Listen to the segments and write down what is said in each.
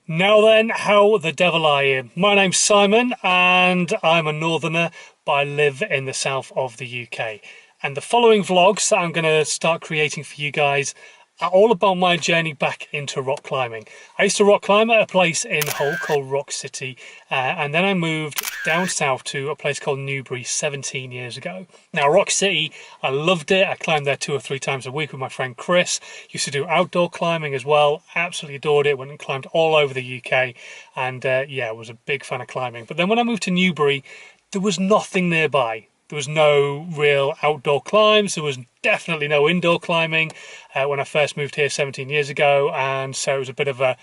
Now then, how the devil are you? My name's Simon and I'm a northerner, but I live in the south of the UK. And the following vlogs that I'm going to start creating for you guys are all about my journey back into rock climbing. I used to rock climb at a place in Hull called Rock City, and then I moved down south to a place called Newbury 17 years ago. Now, Rock City, I loved it. I climbed there 2 or 3 times a week with my friend Chris. Used to do outdoor climbing as well. Absolutely adored it. Went and climbed all over the UK, and yeah, was a big fan of climbing. But then when I moved to Newbury, there was nothing nearby. There was no real outdoor climbs. There was definitely no indoor climbing when I first moved here 17 years ago. And so it was a bit of a,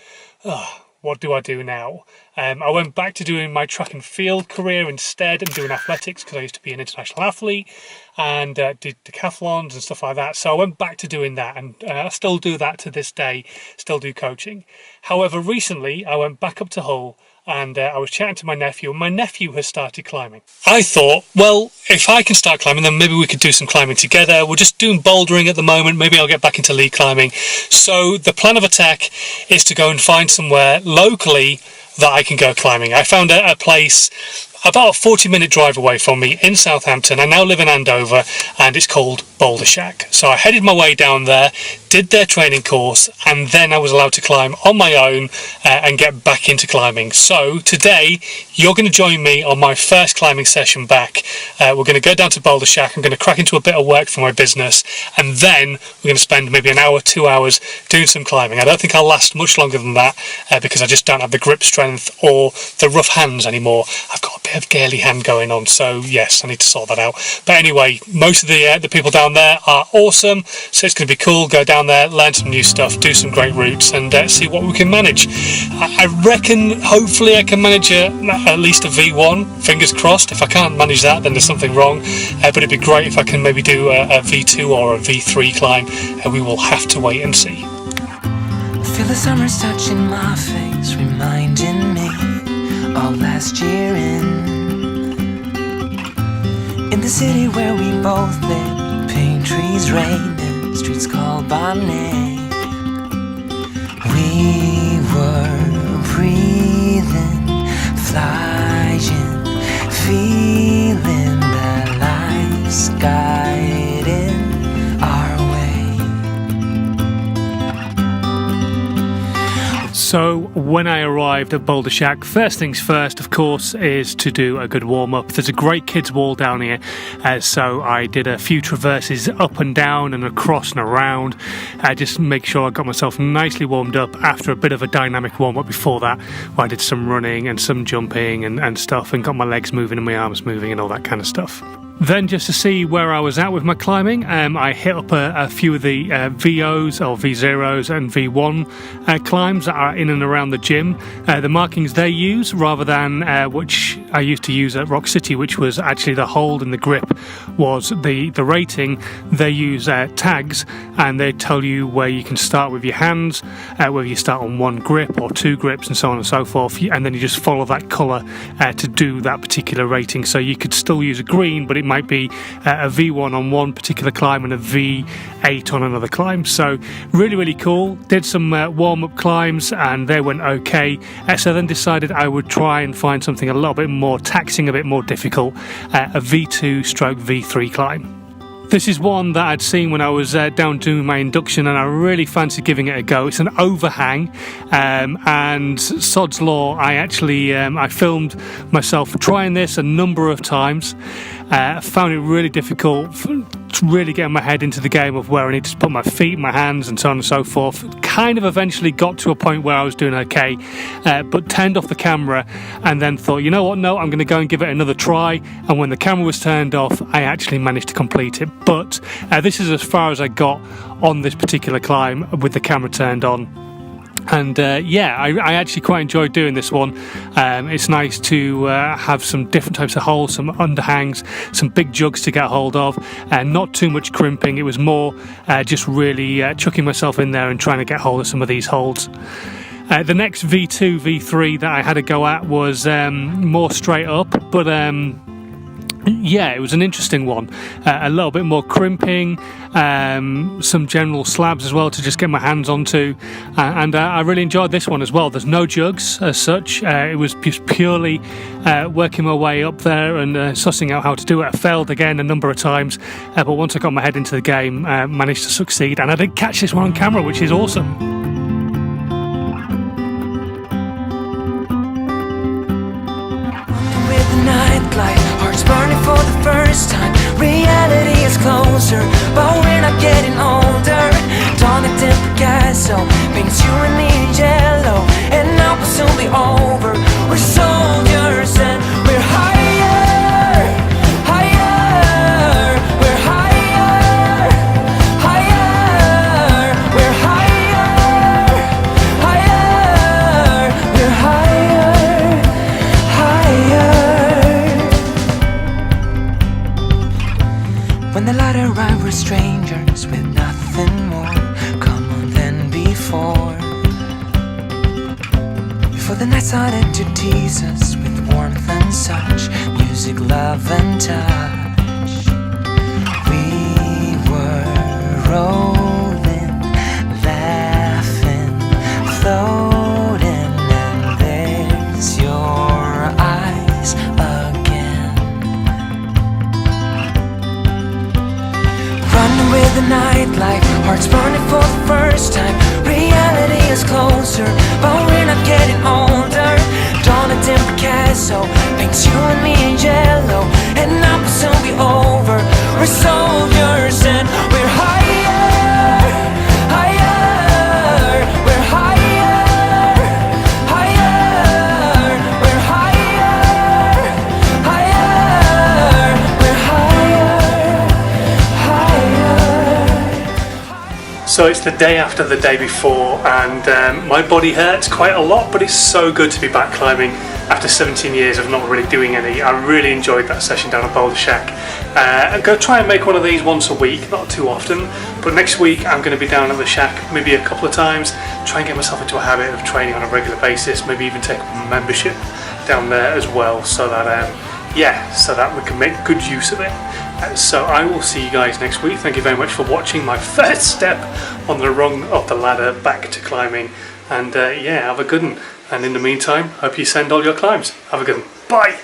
what do I do now? I went back to doing my track and field career instead and doing athletics because I used to be an international athlete and did decathlons and stuff like that. So I went back to doing that, and I still do that to this day, still do coaching. However, recently I went back up to Hull and I was chatting to my nephew, and my nephew has started climbing. I thought, well, if I can start climbing, then maybe we could do some climbing together. We're just doing bouldering at the moment. Maybe I'll get back into lead climbing. So the plan of attack is to go and find somewhere locally that I can go climbing. I found a place about a 40-minute drive away from me in Southampton. I now live in Andover, and it's called Boulder Shack. So I headed my way down there, did their training course, and then I was allowed to climb on my own and get back into climbing. So today you're going to join me on my first climbing session back. We're going to go down to Boulder Shack. I'm going to crack into a bit of work for my business, and then we're going to spend maybe an hour, 2 hours doing some climbing. I don't think I'll last much longer than that because I just don't have the grip strength or the rough hands anymore. I've got a bit of girly hand going on, so yes, I need to sort that out. But anyway, most of the people down there are awesome, so it's going to be cool. Go down there, learn some new stuff, do some great routes, and see what we can manage. I reckon hopefully I can manage at least a V1, fingers crossed. If I can't manage that, then there's something wrong, but it'd be great if I can maybe do a V2 or a V3 climb. We will have to wait and see. Feel the summer's touching my face, reminding me of last year in the city where we both lived. Pine trees rained and streets called by name. We were breathing, flying, feeling that life's guiding our way. So when I arrived at Boulder Shack, first things first, of course, is to do a good warm-up. There's a great kids wall down here, so I did a few traverses up and down and across and around, just to make sure I got myself nicely warmed up after a bit of a dynamic warm-up before that, where I did some running and some jumping and stuff, and got my legs moving and my arms moving and all that kind of stuff. Then, just to see where I was at with my climbing, I hit up a few of the VOs or V0s and V1 climbs that are in and around the gym. The markings they use, rather than which I used to use at Rock City, which was actually the hold and the grip was the rating. They use tags, and they tell you where you can start with your hands, whether you start on 1 grip or 2 grips and so on and so forth, and then you just follow that colour to do that particular rating. So you could still use a green, but it might be a V1 on one particular climb and a V8 on another climb. So really cool. Did some warm-up climbs and they went okay, so then decided I would try and find something a little bit more taxing, a bit more difficult, a V2 stroke V3 climb. This is one that I'd seen when I was down doing my induction, and I really fancied giving it a go. It's an overhang, and sod's law, I actually I filmed myself trying this a number of times. Found it really difficult to really get my head into the game of where I need to put my feet, my hands, and so on and so forth. Kind of eventually got to a point where I was doing okay, but turned off the camera and then thought, you know what, no, I'm going to go and give it another try. And when the camera was turned off, I actually managed to complete it. But this is as far as I got on this particular climb with the camera turned on. And yeah, I actually quite enjoyed doing this one. It's nice to have some different types of holes, some underhangs, some big jugs to get hold of, and not too much crimping. It was more just really chucking myself in there and trying to get hold of some of these holds. The next V2, V3 that I had to go at was more straight up, but Yeah, it was an interesting one. A little bit more crimping, some general slabs as well to just get my hands onto, and I really enjoyed this one as well. There's no jugs as such. It was just purely working my way up there and sussing out how to do it. I failed again a number of times, but once I got my head into the game, managed to succeed, and I did catch this one on camera, which is awesome. Hearts burning for the first time. Reality is closer, but we're not getting older. Tonic tip Picasso paints you and me in yellow, and now will soon be over. We're soldiers and we're higher, higher. We're higher, higher. We're higher, higher. We're higher, higher. When the light arrived, we're strangers with nothing more common than before. Before the night started to tease us with warmth and such, music, love and touch. We were rolling, laughing, floating, and there's your eyes again. Running with the nightlife, hearts burning for the first time. Reality is closer, but we're not getting older. Jonathan Picasso paints you and me in yellow, and now will soon be over. We're soldiers and we're higher, higher. We're higher, higher. We're higher, higher. We're higher. So it's the day after the day before, and my body hurts quite a lot, but it's so good to be back climbing after 17 years of not really doing any. I really enjoyed that session down at Boulder Shack. I'm going to try and make one of these once a week, not too often, but next week I'm going to be down at the shack maybe a couple of times, try and get myself into a habit of training on a regular basis, maybe even take a membership down there as well, so that so that we can make good use of it. So I will see you guys next week. Thank you very much for watching my first step on the rung of the ladder back to climbing, and have a good one. And in the meantime, hope you send all your climbs. Have a good one. Bye.